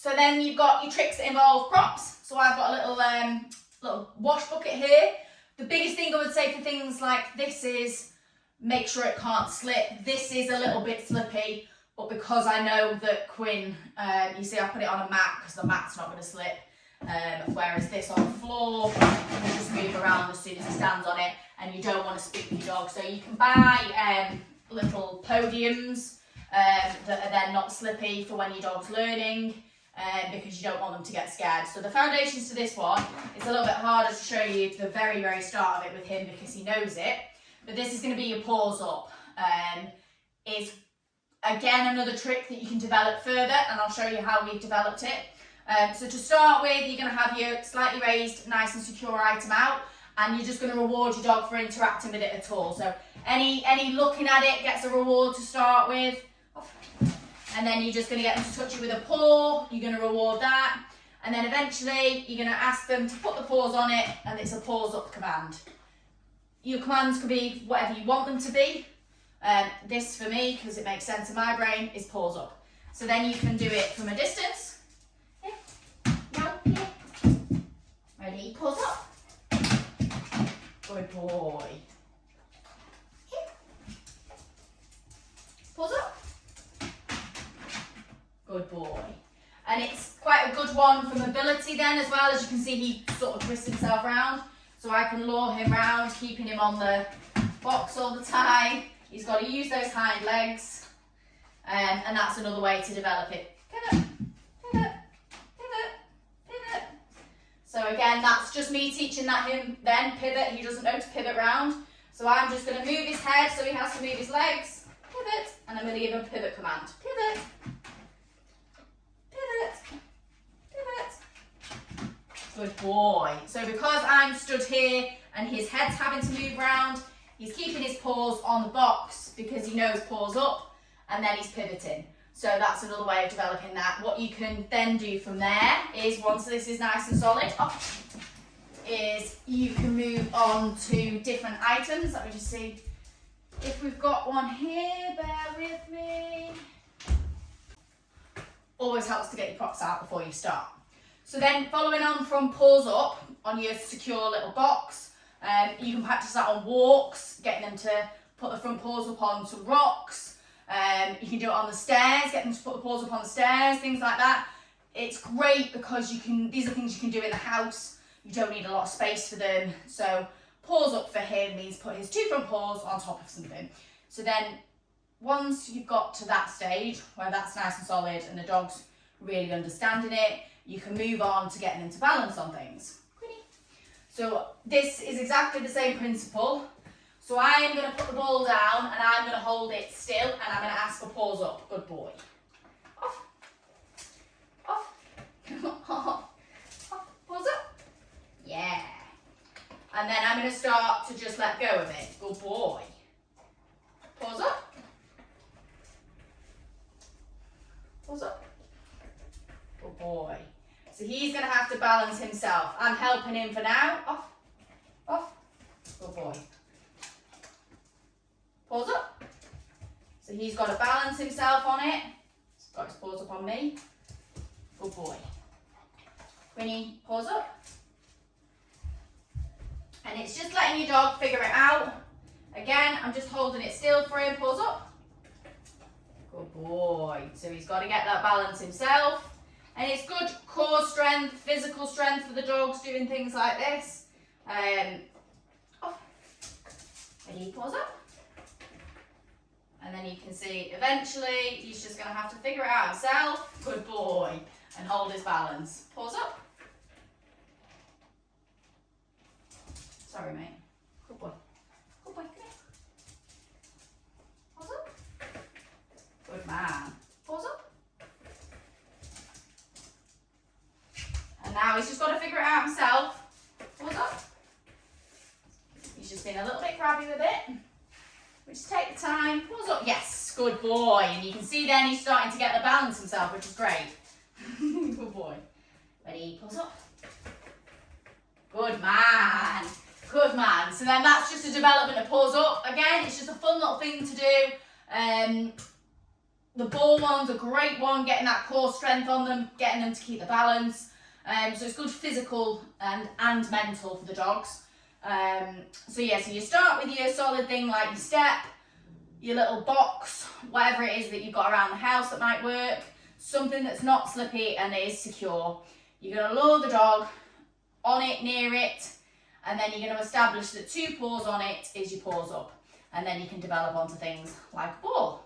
So then you've got your tricks that involve props. So I've got a little wash bucket here. The biggest thing I would say for things like this is make sure it can't slip. This is a little bit slippy, but because I know that Quinn, you see I put it on a mat because the mat's not going to slip. Whereas this on the floor, you can just move around as soon as he stands on it, and you don't want to spook your dog. So you can buy little podiums that are then not slippy for when your dog's learning, because you don't want them to get scared. So the foundations to this one, it's a little bit harder to show you to the very, very start of it with him because he knows it. But this is going to be your paws up. It's again another trick that you can develop further, and I'll show you how we've developed it. So to start with, you're going to have your slightly raised, nice and secure item out, and you're just going to reward your dog for interacting with it at all. So any looking at it gets a reward to start with. And then you're just going to get them to touch you with a paw, you're going to reward that. And then eventually you're going to ask them to put the paws on it, and it's a paws up command. Your commands could be whatever you want them to be. This for me, because it makes sense in my brain, is paws up. So then you can do it from a distance. Yeah. No, yeah. Ready, paws up. Good boy. Yeah. Paws up. Good boy. And it's quite a good one for mobility then as well. As you can see, he sort of twists himself round. So I can lure him round, keeping him on the box all the time. He's got to use those hind legs. And that's another way to develop it. Pivot, pivot, pivot, pivot. So again, that's just me teaching him then pivot. He doesn't know to pivot round. So I'm just going to move his head so he has to move his legs. Pivot. And I'm going to give him a pivot command. Pivot. Good boy. So because I'm stood here and his head's having to move round, he's keeping his paws on the box because he knows paws up, and then he's pivoting. So that's another way of developing that. What you can then do from there is, once this is nice and solid, is you can move on to different items. Let me just see if we've got one here. Bear with me. Always helps to get your props out before you start. So then following on from paws up on your secure little box, you can practice that on walks, getting them to put the front paws up on some rocks. You can do it on the stairs, get them to put the paws up on the stairs, things like that. It's great because these are things you can do in the house. You don't need a lot of space for them. So paws up for him means put his two front paws on top of something. So then once you've got to that stage where that's nice and solid and the dog's really understanding it, you can move on to getting them to balance on things. So this is exactly the same principle. So I am going to put the ball down and I'm going to hold it still, and I'm going to ask for paws up. Good boy. Off. Off. Off. Off. Paws up. Yeah. And then I'm going to start to just let go of it. Good boy. Paws up. Paws up. Good boy. So he's going to have to balance himself. I'm helping him for now. Off. Off. Good boy. Paws up. So he's got to balance himself on it. He's got his paws up on me. Good boy. Winnie, paws up. And it's just letting your dog figure it out. Again, I'm just holding it still for him. Paws up. Good boy. So he's got to get that balance himself. And it's good core strength, physical strength for the dogs doing things like this. Off. Ready, paws up. And then you can see eventually he's just going to have to figure it out himself. Good boy. And hold his balance. Paws up. Sorry, mate. Good boy. Good boy. Come here. Paws up. Good man. Paws up. And now he's just got to figure it out himself. Paws up. He's just been a little bit grabby with it. We just take the time. Paws up. Yes, good boy. And you can see then he's starting to get the balance himself, which is great. Good boy. Ready? Paws up. Good man. Good man. So then that's just a development of paws up. Again, it's just a fun little thing to do. The ball one's a great one, getting that core strength on them, getting them to keep the balance. So it's good physical and mental for the dogs. So yeah, so you start with your solid thing like your step, your little box, whatever it is that you've got around the house that might work, something that's not slippy and is secure. You're going to lure the dog on it, near it, and then you're going to establish that 2 paws on it is your paws up, and then you can develop onto things like a ball.